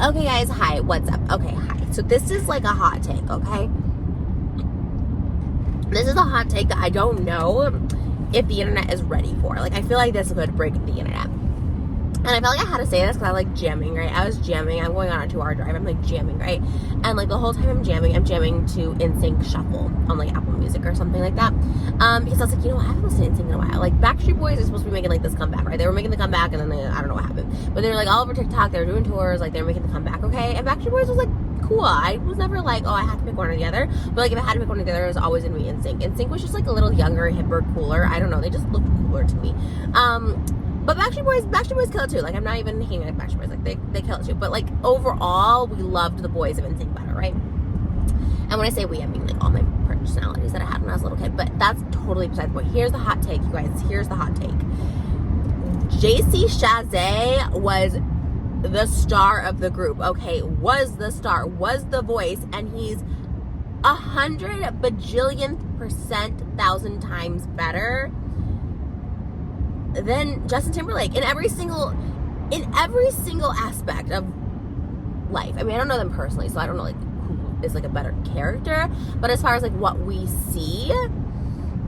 Okay, guys, hi, what's up? Okay, hi. So this is like a hot take, okay? This is a hot take that I don't know if the internet is ready for. Like, I feel like this could break the internet. And I felt like I had to say this because I like jamming, right? I was jamming. I'm going on a 2-hour drive. I'm like jamming, right? And like the whole time I'm jamming to NSYNC Shuffle on like Apple Music or something like that. Because I was like, I haven't listened to NSYNC in a while. Like Backstreet Boys are supposed to be making like this comeback, right? They were making the comeback and then I don't know what happened. But they were like all over TikTok. They were doing tours. Like they were making the comeback, okay? And Backstreet Boys was like cool. I was never like, oh, I have to pick one or the other. But like if I had to pick one or the other, it was always going to be NSYNC. NSYNC was just like a little younger, hipper, cooler. I don't know. They just looked cooler to me. But Backstreet Boys kill it too. Like, I'm not even hating at Backstreet Boys. Like, they kill it too. But, like, overall, we loved the boys of NSYNC better, right? And when I say we, I mean, like, all my personalities that I had when I was a little kid. But that's totally beside the point. Here's the hot take, you guys. Here's the hot take. JC Chasez was the star of the group, okay? Was the star. Was the voice. And he's 100 bajillionth thousand times better than Justin Timberlake in every single aspect of life. I mean, I don't know them personally, so I don't know like who is like a better character, but as far as like what we see,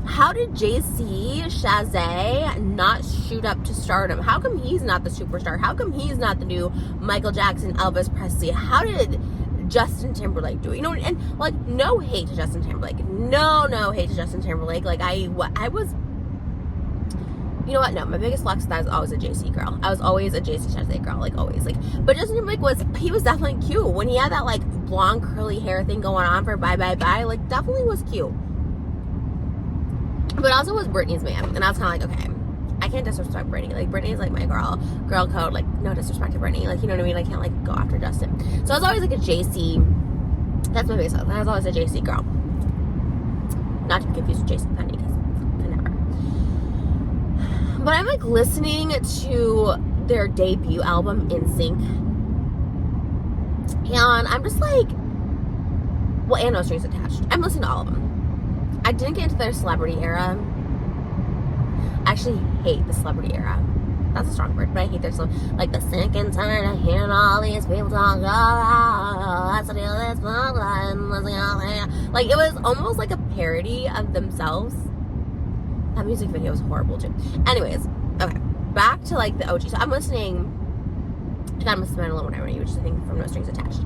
how did JC Chasez not shoot up to stardom? How come he's not the superstar? How come he's not the new Michael Jackson, Elvis Presley? How did Justin Timberlake do it? And like no hate to Justin Timberlake. No hate to Justin Timberlake. Like I was, you know what? No, my biggest flex is that I was always a JC girl. I was always a JC Chasez girl, like always. Like, but Justin Timberlake was definitely cute when he had that like blonde curly hair thing going on for Bye Bye Bye. Like, definitely was cute. But also was Britney's man, and I was kind of like, okay, I can't disrespect Britney. Like, Britney's like my girl code. Like, no disrespect to Britney. Like, you know what I mean? I can't like go after Justin. So I was always like a JC. That's my biggest flex. I was always a JC girl. Not to be confused with Jason Penny. But I'm like listening to their debut album NSYNC, and I'm just like, well, and No Strings Attached. I'm listening to all of them. I didn't get into their celebrity era. I actually hate the celebrity era. That's a strong word, but I hate their like the sinking time of hearing all these people talk. Oh, that's the deal. That's like it was almost like a parody of themselves. That music video was horrible too. Anyways, okay, back to like the OG. So I'm listening to God Must Have Been a Little When I Wrote You, which is I think from No Strings Attached.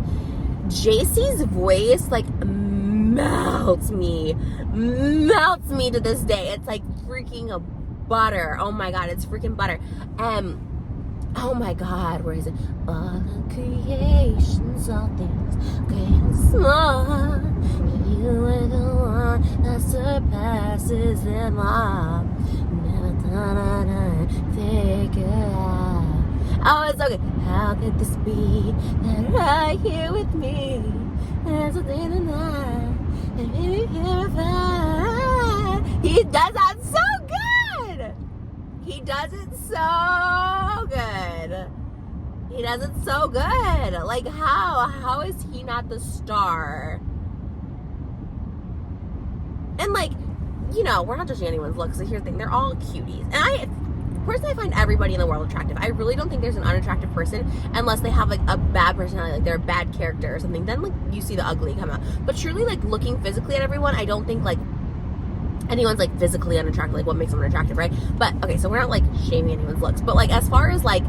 JC's voice like melts me to this day. It's like freaking butter. Oh my god, it's freaking butter. Oh my god, where is it? All the creations, all things great and small. You are the one that surpasses them all. Never thought I'd figure out. Oh, it's so good. How could this be that right here with me? There's a thing tonight, and maybe purified. He does that so good. He does it so good. He does it so good. Like how is he not the star? And like, we're not judging anyone's looks. So here's the thing, they're all cuties. And personally, I find everybody in the world attractive. I really don't think there's an unattractive person unless they have like a bad personality, like they're a bad character or something. Then like you see the ugly come out. But truly, like looking physically at everyone, I don't think like anyone's like physically unattractive, like what makes someone attractive, right? But okay, so we're not like shaming anyone's looks, but like as far as like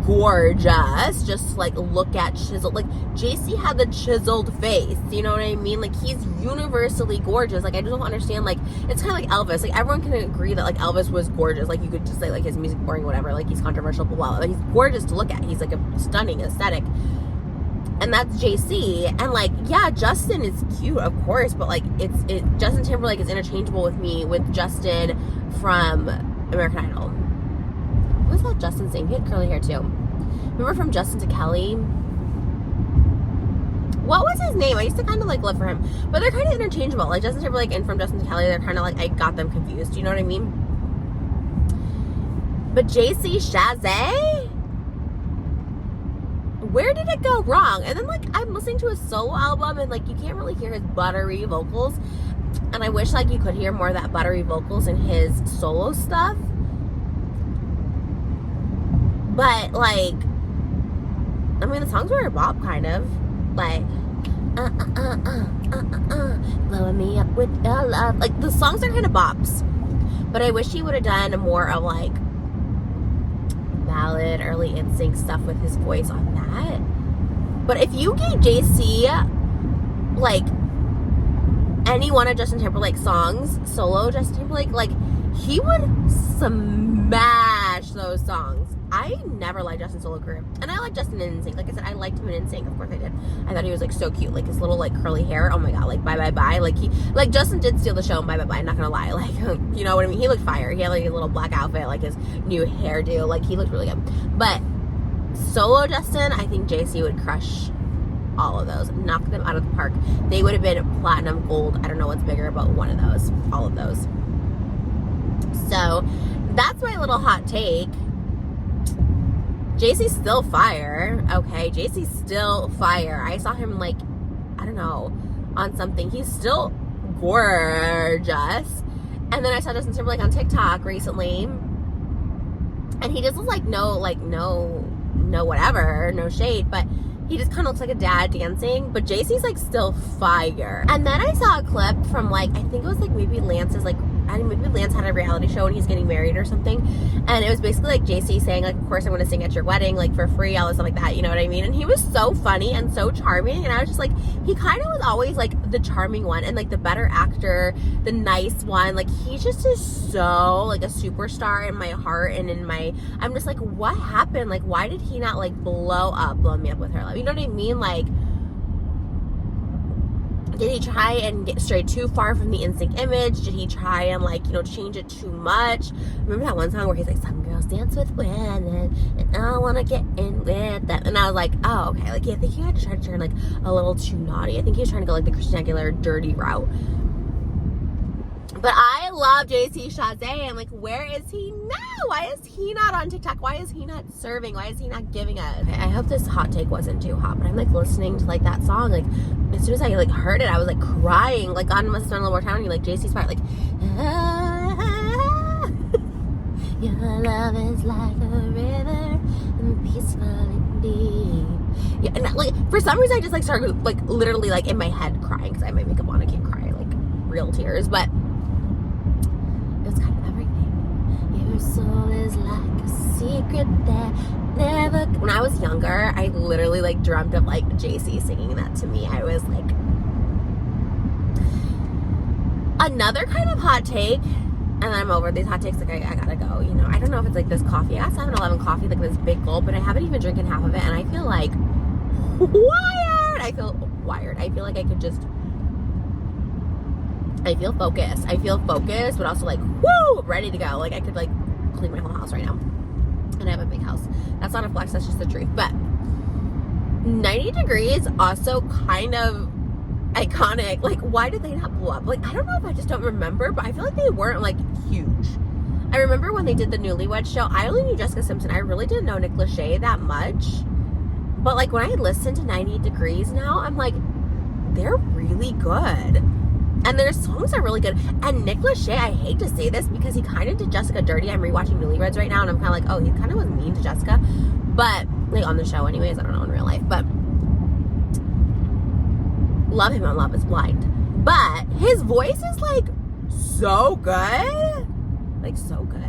gorgeous, just like look at chiseled, like JC had the chiseled face, you know what I mean? Like he's universally gorgeous. Like I just don't understand, like it's kind of like Elvis. Like everyone can agree that like Elvis was gorgeous. Like you could just say like his music boring, whatever, like he's controversial, blah blah. Like he's gorgeous to look at. He's like a stunning aesthetic. And that's JC. And like, yeah, Justin is cute, of course, but like Justin Timberlake is interchangeable with me with Justin from American Idol. What was that Justin's name? He had curly hair too. Remember from Justin to Kelly? What was his name? I used to kind of like live for him. But they're kind of interchangeable. Like Justin Timberlake and from Justin to Kelly, they're kind of like, I got them confused. You know what I mean? But JC Chasez? Where did it go wrong? And then like I'm listening to his solo album and like you can't really hear his buttery vocals, and I wish like you could hear more of that buttery vocals in his solo stuff. But like I mean, the songs were a bop, kind of. Like, blowing me up with your love. Like, the songs are kind of bops. But I wish he would have done more of, like, ballad, early NSYNC stuff with his voice on that. But if you gave JC, like, any one of Justin Timberlake's songs, solo Justin Timberlake, like, he would smash those songs. I never liked Justin's solo career. And I like Justin in NSYNC. Like I said, I liked him in NSYNC. Of course I did. I thought he was, like, so cute. Like, his little, like, curly hair. Oh, my God. Like, bye, bye, bye. Like, Justin did steal the show in Bye, Bye, Bye. I'm not gonna lie. Like, you know what I mean? He looked fire. He had, like, a little black outfit. Like, his new hairdo. Like, he looked really good. But solo Justin, I think JC would crush all of those. Knock them out of the park. They would have been platinum, gold. I don't know what's bigger, but one of those. All of those. So, that's my little hot take. JC's still fire. Okay, JC's still fire. I saw him, like, I don't know, on something. He's still gorgeous. And then I saw Justin Timberlake on TikTok recently. And he just looks like no whatever, no shade, but he just kind of looks like a dad dancing. But JC's, like, still fire. And then I saw a clip from, like, I think it was, like, maybe Lance's, like, maybe Lance had a reality show and he's getting married or something. And it was basically, like, JC saying, like, of course I'm going to sing at your wedding, like, for free, all this stuff like that. You know what I mean? And he was so funny and so charming. And I was just like, he kind of was always, like, the charming one and, like, the better actor, the nice one. Like, he just is so, like, a superstar in my heart and in my, I'm just like, what happened? Like, why did he not, like, blow me up with her love? You know what I mean? Like, did he try and get straight too far from the NSYNC image? Did he try and, like, you know, change it too much? Remember that one song where he's like, some girls dance with women and I want to get in with them. And I was like, oh, okay. Like, yeah, I think he had to try to turn, like, a little too naughty. I think he was trying to go, like, the Christina Aguilera dirty route. But I love JC Chasez. I'm like, where is he now? Why is he not on TikTok? Why is he not serving? Why is he not giving us? Okay, I hope this hot take wasn't too hot, but I'm, like, listening to, like, that song. Like, as soon as I, like, heard it, I was, like, crying. Like, God Must Have Done a Little More Time. And, like, JC's part, like, your love is like a river and peaceful indeed. Yeah, and, like, for some reason, I just, like, started, like, literally, like, in my head crying because I have my makeup on. I can't cry, like, real tears, but it was kind of everything. Your soul is like a secret that never. When I was younger, I literally, like, dreamt of, like, JC singing that to me. I was like, another kind of hot take, and I'm over these hot takes. Like, I gotta go. You know, I don't know if it's, like, this coffee. I got 7-Eleven coffee, like, this big gulp, but I haven't even drinking half of it, and I feel like wired. I feel wired. I feel like I could just. I feel focused. But also, like, woo, ready to go. Like, I could, like, clean my whole house right now. And I have a big house. That's not a flex, that's just the truth. But 90 Degrees also kind of iconic. Like, why did they not blow up? Like, I don't know if I just don't remember, but I feel like they weren't, like, huge. I remember when they did the Newlywed show, I only knew Jessica Simpson. I really didn't know Nick Lachey that much. But, like, when I listen to 90 Degrees now, I'm like, they're really good. And their songs are really good. And Nick Lachey, I hate to say this because he kind of did Jessica dirty. I'm rewatching Newlyweds right now, and I'm kind of like, oh, he kind of was mean to Jessica. But, like, on the show anyways, I don't know, in real life. But love him on Love is Blind. But his voice is, like, so good. Like, so good.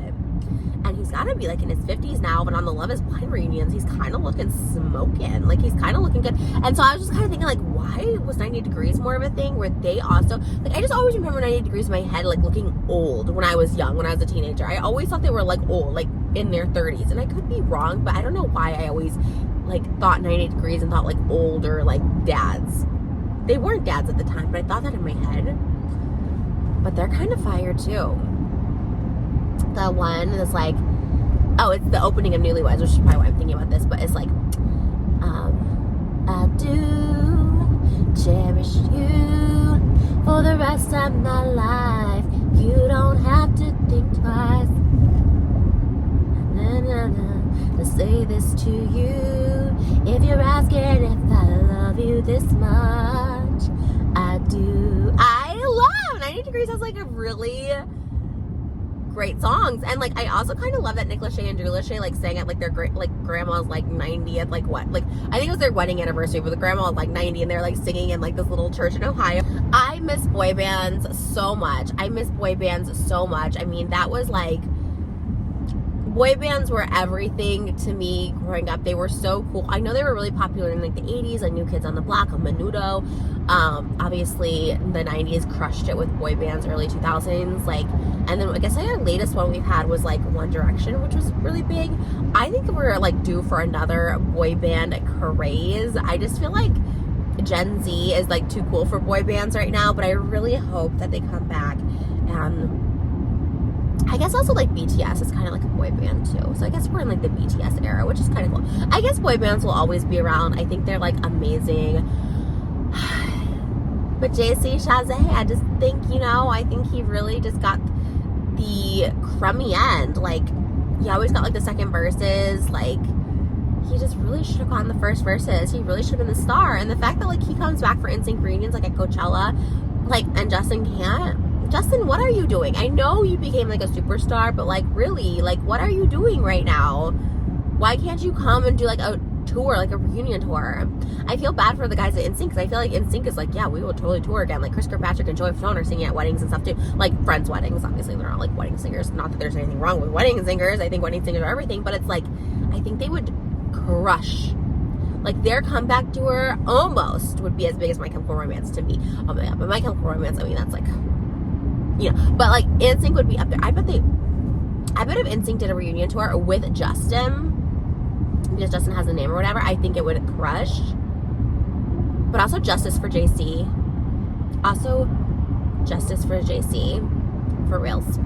And he's got to be, like, in his 50s now, but on the Love is Blind reunions, he's kind of looking smoking. Like, he's kind of looking good. And so I was just kind of thinking, like, why was 90 Degrees more of a thing where they also, like, I just always remember 90 Degrees in my head, like, looking old when I was young, when I was a teenager. I always thought they were, like, old, like, in their 30s. And I could be wrong, but I don't know why I always, like, thought 90 Degrees and thought, like, older, like, dads. They weren't dads at the time, but I thought that in my head. But they're kind of fire, too. The one that's like, oh, it's the opening of Newlyweds, which is probably why I'm thinking about this, but it's like, I do cherish you for the rest of my life. You don't have to think twice. To say this to you, if you're asking if I love you this much, I do. I love 90 Degrees has, like, a really great songs. And like, I also kind of love that Nick Lachey and Drew Lachey like sang at like their great, like grandma's like 90th, like what, like I think it was their wedding anniversary, but the grandma was like 90 and they're like singing in like this little church in Ohio. I miss boy bands so much. I mean, that was like, boy bands were everything to me growing up. They were so cool. I know they were really popular in like the 80s, like New Kids on the Block, Menudo. Obviously the 90s crushed it with boy bands, early 2000s, like, and then I guess like our latest one we've had was like One Direction, which was really big. I think we're like due for another boy band craze. I just feel like Gen Z is like too cool for boy bands right now, but I really hope that they come back. And I guess also like BTS is kind of like a boy band too. So I guess we're in like the BTS era, which is kind of cool. I guess boy bands will always be around. I think they're like amazing. But JC Chazé, I just think, you know, I think he really just got the crummy end. Like, he always got like the second verses. Like, he just really should have gotten the first verses. He really should have been the star. And the fact that like he comes back for NSYNC reunions like at Coachella, like, and Justin can't. Justin, what are you doing? I know you became like a superstar, but like really, like what are you doing right now? Why can't you come and do like a tour, like a reunion tour? I feel bad for the guys at NSYNC because I feel like NSYNC is like, yeah, we will totally tour again. Like Chris Kirkpatrick and Joey Fatone are singing at weddings and stuff too. Like friends' weddings, obviously they're not like wedding singers. Not that there's anything wrong with wedding singers. I think wedding singers are everything, but it's like, I think they would crush. Like their comeback tour almost would be as big as My Chemical Romance to me. Oh my god, but My Chemical Romance, I mean, that's like, you know, but like NSYNC would be up there. I bet if NSYNC did a reunion tour with Justin, because Justin has a name or whatever, I think it would crush. But also justice for JC. Also justice for JC. For reals.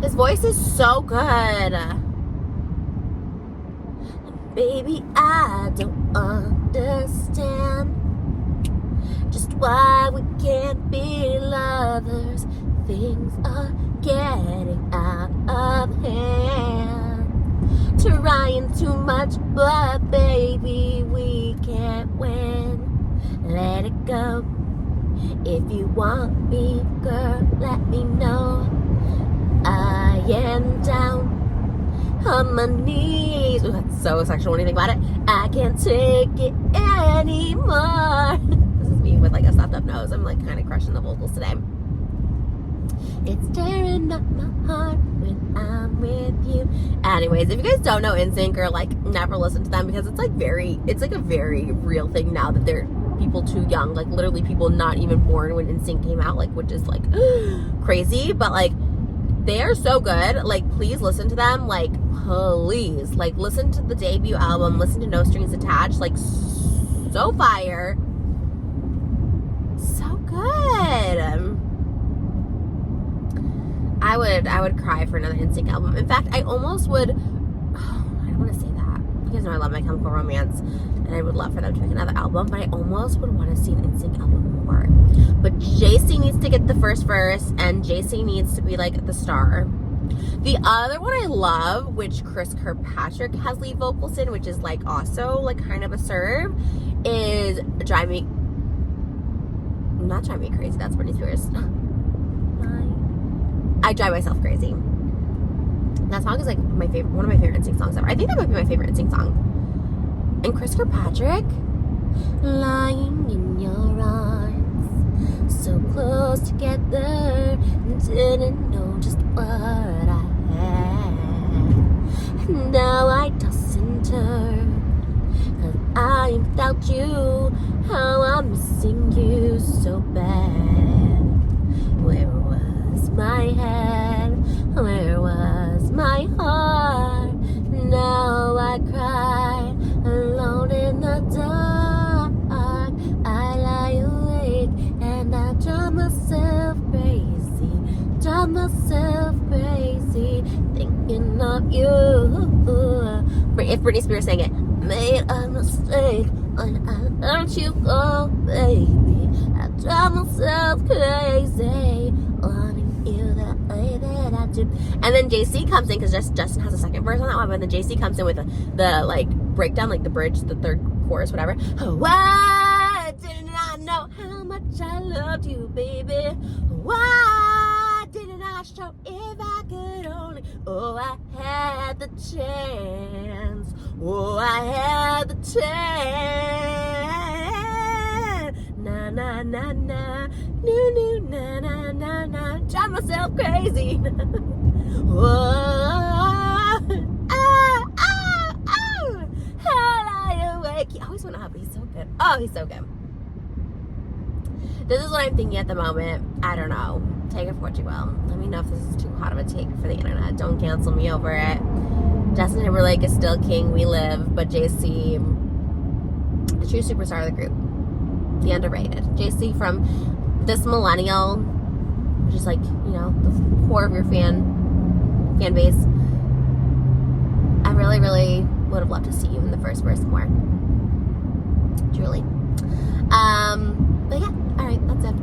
His voice is so good. Baby, I don't understand just why we can't be lovers. Things are getting out of hand. Trying too much, but baby, we can't win. Let it go. If you want me, girl, let me know. I am down on my knees. Ooh, that's so sexual when you think about it. I can't take it anymore. This is me with like a stuffed up nose. I'm like kind of crushing the vocals today. It's tearing up my heart when I'm with you. Anyways, if you guys don't know NSYNC or like never listen to them, because it's like a very real thing now that they're people too young, like literally people not even born when NSYNC came out, like, which is like crazy, but like they are so good. Like, please listen to them. Like, please, like, listen to the debut album, listen to No Strings Attached. Like, so fire, so good. I would cry for another NSYNC album. In fact, I almost would. Oh, I don't want to say that. You guys know I love My Chemical Romance, and I would love for them to make another album. But I almost would want to see an NSYNC album more. But JC needs to get the first verse, and JC needs to be like the star. The other one I love, which Chris Kirkpatrick has lead vocals in, which is like also like kind of a serve, is Not Drive Me Crazy. That's Britney Spears. I Drive Myself Crazy. That song is like one of my favorite NSYNC songs ever. I think that might be my favorite NSYNC song. And Chris Kirkpatrick, lying in your arms, so close together, didn't know just what I had. Now I toss and turn, 'cause I am without you. How I'm missing you so bad. Where was my head? Where was my heart? Now I cry alone in the dark. I lie awake and I drive myself crazy, thinking of you. If Britney Spears sang it, made a mistake when I let you go, baby. I drive myself crazy, wanting you the way that I do. And then JC comes in, because Justin has a second verse on that one, but then JC comes in with the like breakdown, like the bridge, the third chorus, whatever. Why didn't I know how much I loved you, baby? Why didn't I watched her if I could only. Oh, I had the chance. Oh, I had the chance. Na na na na, no no na na na na. Drive myself crazy. Whoa, how lie awake. I always want to have. He's so good. Oh, he's so good. This is what I'm thinking at the moment. I don't know. Take it for what you will. Let me know if this is too hot of a take for the internet. Don't cancel me over it. Justin Timberlake is still king. We live. But JC, the true superstar of the group. The underrated. JC from this millennial, which is like, you know, the core of your fan base. I really, really would have loved to see you in the first verse more. Truly. But yeah, alright, that's it.